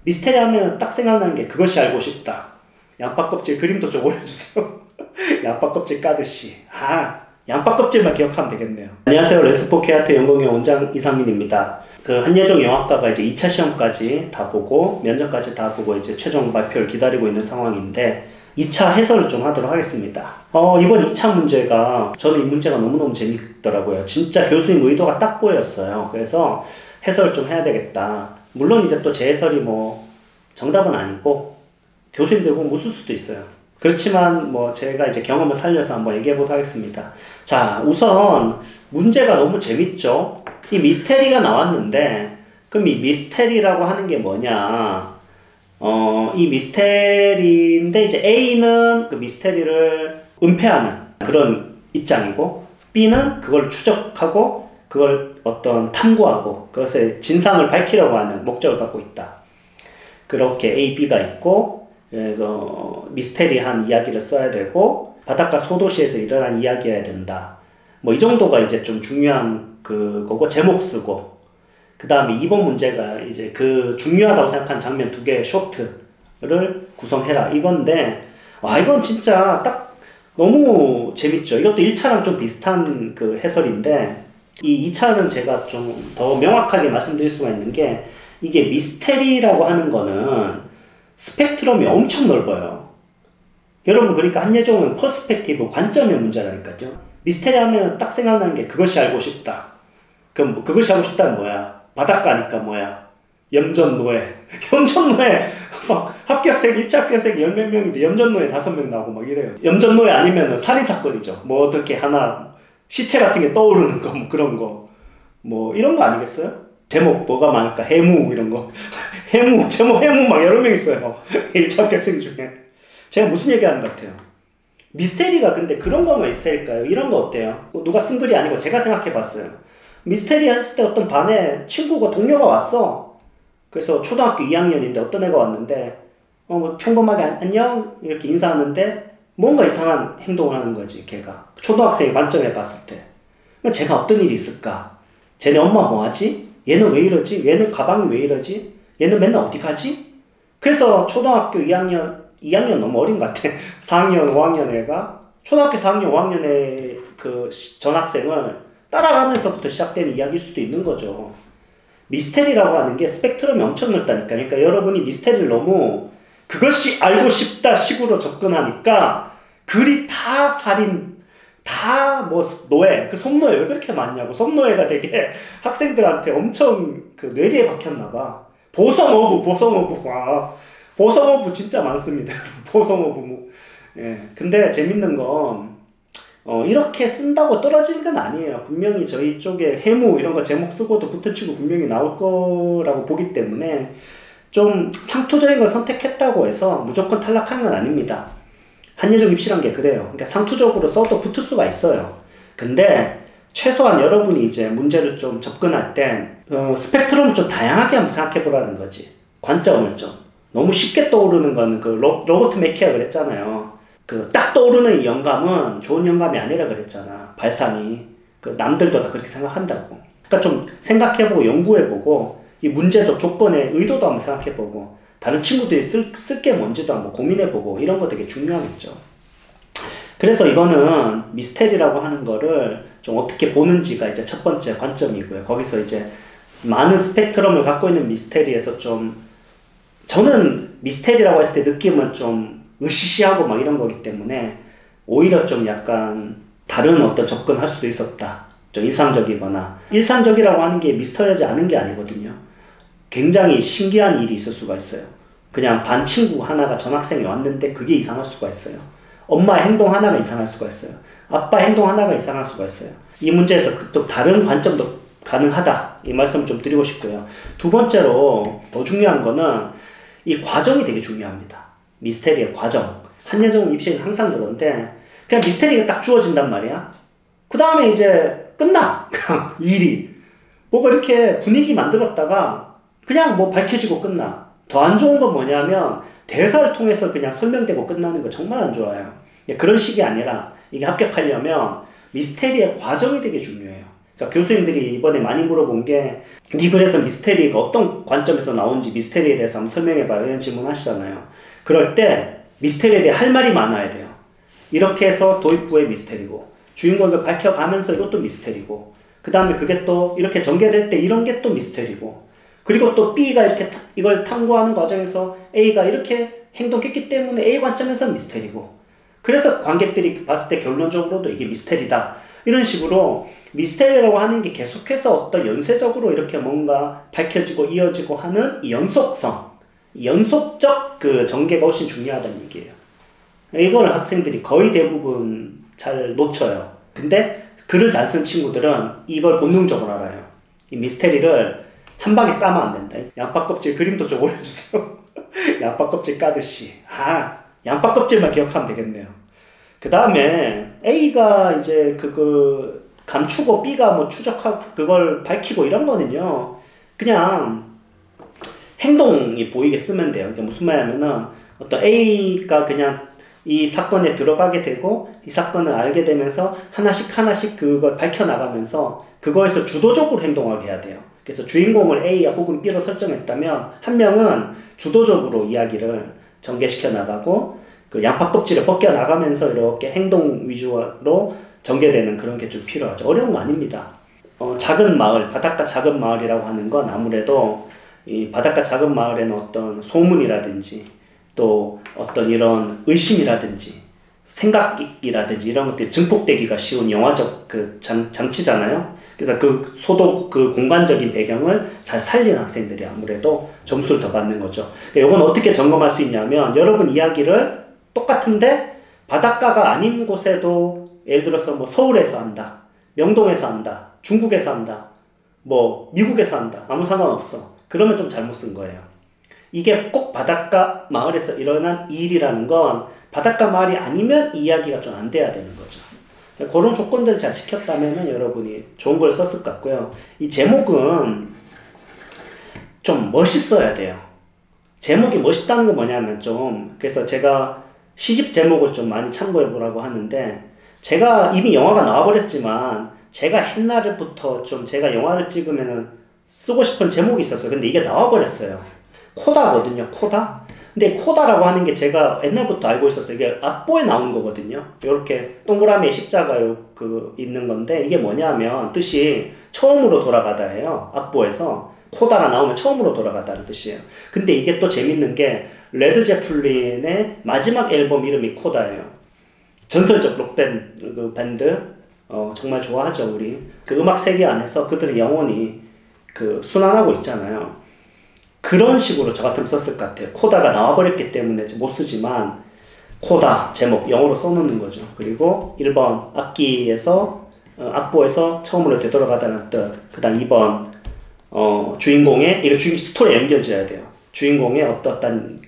미스테리 하면 딱 생각나는 게 그것이 알고 싶다. 양파 껍질 그림도 좀 올려주세요. 양파 껍질 까듯이. 양파 껍질만 기억하면 되겠네요. 안녕하세요. 레스포케아트 연극영화 원장 이상민입니다. 그 한예종 영화과가 이제 2차 시험까지 다 보고 면접까지 다 보고 이제 최종 발표를 기다리고 있는 상황인데 2차 해설을 좀 하도록 하겠습니다. 이번 2차 문제가 저는 이 문제가 너무너무 재밌더라고요. 진짜 교수님 의도가 딱 보였어요. 그래서 해설을 좀 해야 되겠다. 물론 이제 또 제 해설이 뭐 정답은 아니고 교수님들 보면 웃을 수도 있어요. 그렇지만 뭐 제가 이제 경험을 살려서 한번 얘기해 보도록 하겠습니다. 자, 우선 문제가 너무 재밌죠? 이 미스테리가 나왔는데 그럼 이 미스테리라고 하는 게 뭐냐? 이 미스테리인데 이제 A는 그 미스테리를 은폐하는 그런 입장이고 B는 그걸 추적하고 그걸 어떤 탐구하고 그것의 진상을 밝히려고 하는 목적을 갖고 있다. 그렇게 A, B가 있고 그래서 미스테리한 이야기를 써야 되고 바닷가 소도시에서 일어난 이야기여야 된다. 뭐 이 정도가 이제 좀 중요한 그거고 제목 쓰고 그 다음에 2번 문제가 이제 그 중요하다고 생각한 장면 2개의 쇼트를 구성해라 이건데 이건 진짜 딱 너무 재밌죠. 이것도 1차랑 좀 비슷한 그 해설인데 이 2차는 제가 좀 더 명확하게 말씀드릴 수가 있는 게 이게 미스테리라고 하는 거는 스펙트럼이 엄청 넓어요. 여러분 그러니까 한예종은 퍼스펙티브 관점의 문제라니까요. 미스테리 하면 딱 생각나는 게 그것이 알고 싶다. 그럼 그것이 알고 싶다는 뭐야? 바닷가니까 뭐야? 염전노예. 염전노예 막 합격생 1차 합격생 10몇 명인데 염전노예 5명 나오고 막 이래요. 염전노예 아니면은 살인사건이죠. 뭐 어떻게 하나 시체 같은 게 떠오르는 거 뭐 그런 거 뭐 이런 거 아니겠어요? 제목 뭐가 많을까? 해무 이런 거 해무 제목 해무 막 여러 명 있어요. 1차 합격생 중에 제가 무슨 얘기하는 것 같아요? 미스테리가 근데 그런 거만 미스테리일까요? 이런 거 어때요? 누가 쓴 글이 아니고 제가 생각해 봤어요. 미스테리 했을 때 어떤 반에 친구가 동료가 왔어. 그래서 초등학교 2학년인데 어떤 애가 왔는데 뭐 평범하게 안녕 이렇게 인사하는데 뭔가 이상한 행동을 하는 거지 걔가 초등학생의 관점에 봤을 때 제가 어떤 일이 있을까? 쟤네 엄마 뭐하지? 얘는 왜 이러지? 얘는 가방이 왜 이러지? 얘는 맨날 어디 가지? 그래서 초등학교 2학년 너무 어린 것 같아. 4학년 5학년 애가 초등학교 4학년 5학년의 그 전학생을 따라가면서부터 시작되는 이야기일 수도 있는 거죠. 미스테리라고 하는 게 스펙트럼이 엄청 넓다니까. 그러니까 여러분이 미스테리를 너무 그것이 알고 싶다 식으로 접근하니까 글이 다 살인 다 뭐 노예 그 속노예 왜 그렇게 많냐고. 속노예가 되게 학생들한테 엄청 그 뇌리에 박혔나봐. 보성어부 보성어부 진짜 많습니다. 보성어부 근데 재밌는 건 이렇게 쓴다고 떨어지는 건 아니에요. 분명히 저희 쪽에 해무 이런 거 제목 쓰고도 붙어치고 분명히 나올 거라고 보기 때문에 좀 상투적인 걸 선택했다고 해서 무조건 탈락한 건 아닙니다. 한예종 입시란 게 그래요. 그러니까 상투적으로 써도 붙을 수가 있어요. 근데 최소한 여러분이 이제 문제를 좀 접근할 땐 스펙트럼을 좀 다양하게 한번 생각해 보라는 거지. 관점을 좀. 너무 쉽게 떠오르는 거는 그 로버트 맥키가 그랬잖아요. 그 딱 떠오르는 영감은 좋은 영감이 아니라 그랬잖아. 발상이. 그 남들도 다 그렇게 생각한다고. 그러니까 좀 생각해보고 연구해보고 이 문제적 조건의 의도도 한번 생각해보고 다른 친구들이 쓸 게 뭔지도 한번 고민해보고 이런 거 되게 중요하겠죠. 그래서 이거는 미스테리라고 하는 거를 좀 어떻게 보는지가 이제 첫 번째 관점이고요. 거기서 이제 많은 스펙트럼을 갖고 있는 미스테리에서 좀 저는 미스테리라고 했을 때 느낌은 좀 으시시하고 막 이런 거기 때문에 오히려 좀 약간 다른 어떤 접근할 수도 있었다. 좀 일상적이거나 일상적이라고 하는 게 미스터리하지 않은 게 아니거든요. 굉장히 신기한 일이 있을 수가 있어요. 그냥 반 친구 하나가 전학생이 왔는데 그게 이상할 수가 있어요. 엄마의 행동 하나가 이상할 수가 있어요. 아빠 행동 하나가 이상할 수가 있어요. 이 문제에서 또 다른 관점도 가능하다. 이 말씀 좀 드리고 싶고요. 두 번째로 더 중요한 거는 이 과정이 되게 중요합니다. 미스테리의 과정. 한예종 입시는 항상 그런데 그냥 미스테리가 딱 주어진단 말이야. 그 다음에 이제 끝나. 일이. 뭐가 이렇게 분위기 만들었다가 그냥 뭐 밝혀지고 끝나. 더 안 좋은 건 뭐냐면 대사를 통해서 그냥 설명되고 끝나는 거 정말 안 좋아요. 그런 식이 아니라 이게 합격하려면 미스테리의 과정이 되게 중요해요. 그러니까 교수님들이 이번에 많이 물어본 게 니 글에서 미스테리가 어떤 관점에서 나온지 미스테리에 대해서 한번 설명해봐라 이런 질문 하시잖아요. 그럴 때 미스테리에 대해 할 말이 많아야 돼요. 이렇게 해서 도입부의 미스테리고 주인공을 밝혀가면서 이것도 미스테리고 그 다음에 그게 또 이렇게 전개될 때 이런 게 또 미스테리고 그리고 또 B가 이렇게 이걸 탐구하는 과정에서 A가 이렇게 행동했기 때문에 A 관점에서 미스테리고 그래서 관객들이 봤을 때 결론적으로도 이게 미스테리다. 이런 식으로 미스테리라고 하는 게 계속해서 어떤 연쇄적으로 이렇게 뭔가 밝혀지고 이어지고 하는 이 연속성, 이 연속적 그 전개가 훨씬 중요하다는 얘기예요. 이걸 학생들이 거의 대부분 잘 놓쳐요. 근데 글을 잘 쓴 친구들은 이걸 본능적으로 알아요. 이 미스테리를 한 방에 까면 안 된다. 양파 껍질 그림도 좀 올려주세요. 양파 껍질 까듯이. 양파 껍질만 기억하면 되겠네요. 그 다음에 A가 이제 감추고 B가 뭐 추적하고 그걸 밝히고 이런 거는요. 그냥 행동이 보이게 쓰면 돼요. 그러니까 무슨 말이냐면은 어떤 A가 그냥 이 사건에 들어가게 되고 이 사건을 알게 되면서 하나씩 그걸 밝혀나가면서 그거에서 주도적으로 행동하게 해야 돼요. 그래서 주인공을 A 혹은 B로 설정했다면 한 명은 주도적으로 이야기를 전개시켜 나가고 그 양파 껍질을 벗겨 나가면서 이렇게 행동 위주로 전개되는 그런 게 좀 필요하죠. 어려운 거 아닙니다. 작은 마을, 바닷가 작은 마을이라고 하는 건 아무래도 이 바닷가 작은 마을에는 어떤 소문이라든지 또 어떤 이런 의심이라든지 생각이라든지 이런 것들이 증폭되기가 쉬운 영화적 그 장치잖아요. 그래서 그 공간적인 배경을 잘 살린 학생들이 아무래도 점수를 더 받는 거죠. 그러니까 이건 어떻게 점검할 수 있냐면 여러분 이야기를 똑같은데 바닷가가 아닌 곳에도 예를 들어서 뭐 서울에서 한다, 명동에서 한다, 중국에서 한다, 뭐 미국에서 한다, 아무 상관없어. 그러면 좀 잘못 쓴 거예요. 이게 꼭 바닷가 마을에서 일어난 일이라는 건 바닷가 마을이 아니면 이야기가 좀 안 돼야 되는 거죠. 그런 조건들을 잘 지켰다면 여러분이 좋은 걸 썼을 것 같고요. 이 제목은 좀 멋있어야 돼요. 제목이 멋있다는 건 뭐냐면 그래서 제가 시집 제목을 좀 많이 참고해 보라고 하는데 제가 이미 영화가 나와버렸지만 제가 옛날부터 제가 영화를 찍으면은 쓰고 싶은 제목이 있었어요. 근데 이게 나와버렸어요. 코다거든요. 코다. 근데 코다라고 하는 게 제가 옛날부터 알고 있었어요. 이게 악보에 나오는 거거든요. 이렇게 동그라미에 십자가 있는 건데 이게 뭐냐면 뜻이 처음으로 돌아가다예요. 악보에서 코다가 나오면 처음으로 돌아가다는 뜻이에요. 근데 이게 또 재밌는 게 레드 제플린의 마지막 앨범 이름이 코다예요. 전설적 밴드 정말 좋아하죠 우리. 그 음악 세계 안에서 그들의 영혼이 순환하고 있잖아요. 그런 식으로 저 같으면 썼을 것 같아요. 코다가 나와버렸기 때문에 못 쓰지만 코다 제목 영어로 써놓는 거죠. 그리고 1번 악기에서 악보에서 처음으로 되돌아가다는 뜻. 그 다음 2번 주인공의 이거 스토리에 연결지어야 돼요. 주인공의 어떤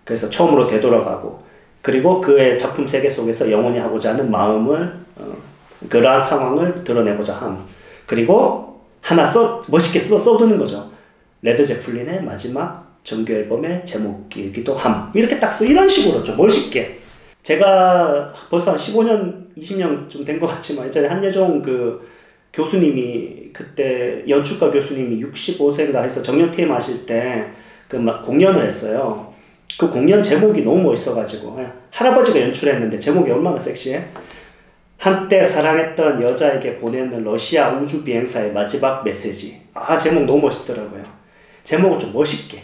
그래서 처음으로 되돌아가고 그리고 그의 작품 세계 속에서 영원히 하고자 하는 마음을 그러한 상황을 드러내고자 함. 그리고 하나 멋있게 써두는 거죠. 레드 제플린의 마지막 정규 앨범의 제목이기도 함. 이렇게 딱 이런 식으로 좀 멋있게. 제가 벌써 한 15년, 20년 좀 된 것 같지만 예전에 한예종 교수님이 그때 연출가 교수님이 65세인가 해서 정년퇴임 하실 때 공연을 했어요. 그 공연 제목이 너무 멋있어가지고 할아버지가 연출했는데 제목이 얼마나 섹시해? 한때 사랑했던 여자에게 보내는 러시아 우주 비행사의 마지막 메시지. 제목 너무 멋있더라고요. 제목은 좀 멋있게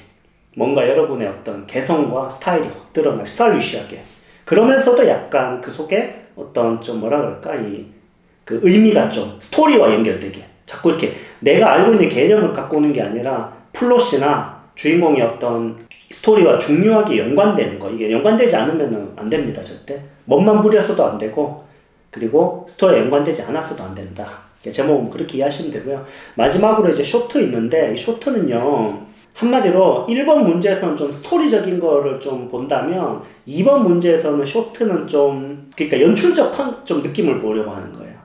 뭔가 여러분의 어떤 개성과 스타일이 확 드러나게 스타일리시하게 그러면서도 약간 그 속에 어떤 좀 뭐라 그럴까 그 의미가 좀 스토리와 연결되게 자꾸 이렇게 내가 알고 있는 개념을 갖고 오는 게 아니라 플롯이나 주인공의 어떤 스토리와 중요하게 연관되는 거. 이게 연관되지 않으면 안 됩니다. 절대 멋만 부려서도 안 되고 그리고 스토리에 연관되지 않았어도 안 된다. 제목은 그렇게 이해하시면 되고요. 마지막으로 이제 쇼트 있는데 이 쇼트는요 한마디로 1번 문제에서는 좀 스토리적인 거를 좀 본다면 2번 문제에서는 쇼트는 좀 그러니까 연출적 좀 느낌을 보려고 하는 거예요.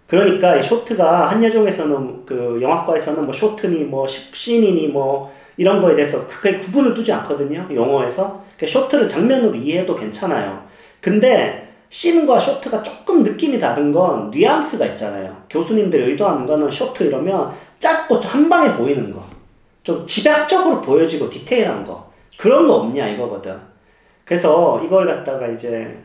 그러니까 이 쇼트가 한예종에서는 그 영화과에서는 뭐 쇼트니 뭐 씬이니 뭐 이런 거에 대해서 크게 구분을 두지 않거든요. 영어에서. 그러니까 쇼트를 장면으로 이해해도 괜찮아요. 근데 씬과 쇼트가 조금 느낌이 다른 건 뉘앙스가 있잖아요. 교수님들이 의도하는 거는 쇼트 이러면 짧고 한 방에 보이는 거. 좀 집약적으로 보여지고 디테일한 거. 그런 거 없냐 이거거든. 그래서 이걸 갖다가 이제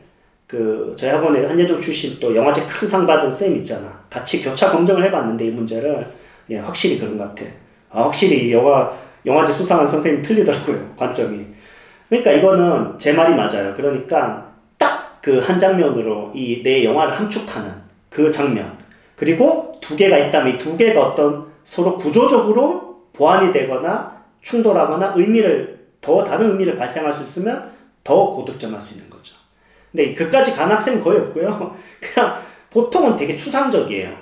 저희 학원에 한예종 출신 또 영화제 큰 상 받은 쌤 있잖아. 같이 교차 검증을 해봤는데 이 문제를 예, 확실히 그런 것 같아. 확실히 영화제 수상한 선생님이 틀리더라고요. 관점이. 그러니까 이거는 제 말이 맞아요. 그러니까 딱 그 한 장면으로 이 내 영화를 함축하는 그 장면. 그리고 두 개가 있다면 이 두 개가 어떤 서로 구조적으로 보완이 되거나 충돌하거나 다른 의미를 발생할 수 있으면 더 고득점할 수 있는 거죠. 근데 그까지 간 학생은 거의 없고요. 그냥 보통은 되게 추상적이에요.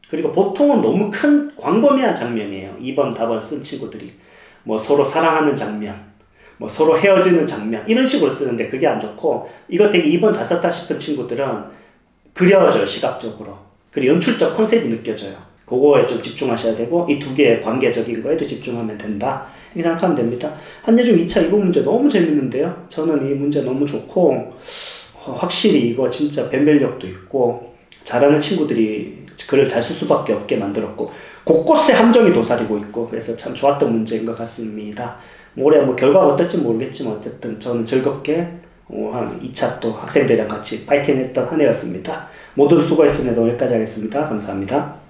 그리고 보통은 너무 큰 광범위한 장면이에요. 2번 답을 쓴 친구들이. 뭐 서로 사랑하는 장면, 뭐 서로 헤어지는 장면 이런 식으로 쓰는데 그게 안 좋고 이거 되게 2번 잘 썼다 싶은 친구들은 그려져요. 시각적으로. 그리고 연출적 컨셉이 느껴져요. 그거에 좀 집중하셔야 되고 이 두 개의 관계적인 거에도 집중하면 된다. 이렇게 생각하면 됩니다. 한예종 2차 이거 문제 너무 재밌는데요. 저는 이 문제 너무 좋고 확실히 이거 진짜 변별력도 있고 잘하는 친구들이 글을 잘 쓸 수밖에 없게 만들었고 곳곳에 함정이 도사리고 있고 그래서 참 좋았던 문제인 것 같습니다. 올해 뭐 결과가 어떨지 모르겠지만 어쨌든 저는 즐겁게 한 2차 또 학생들이랑 같이 파이팅 했던 한 해였습니다. 모두 수고했습니다. 오늘 여기까지 하겠습니다. 감사합니다.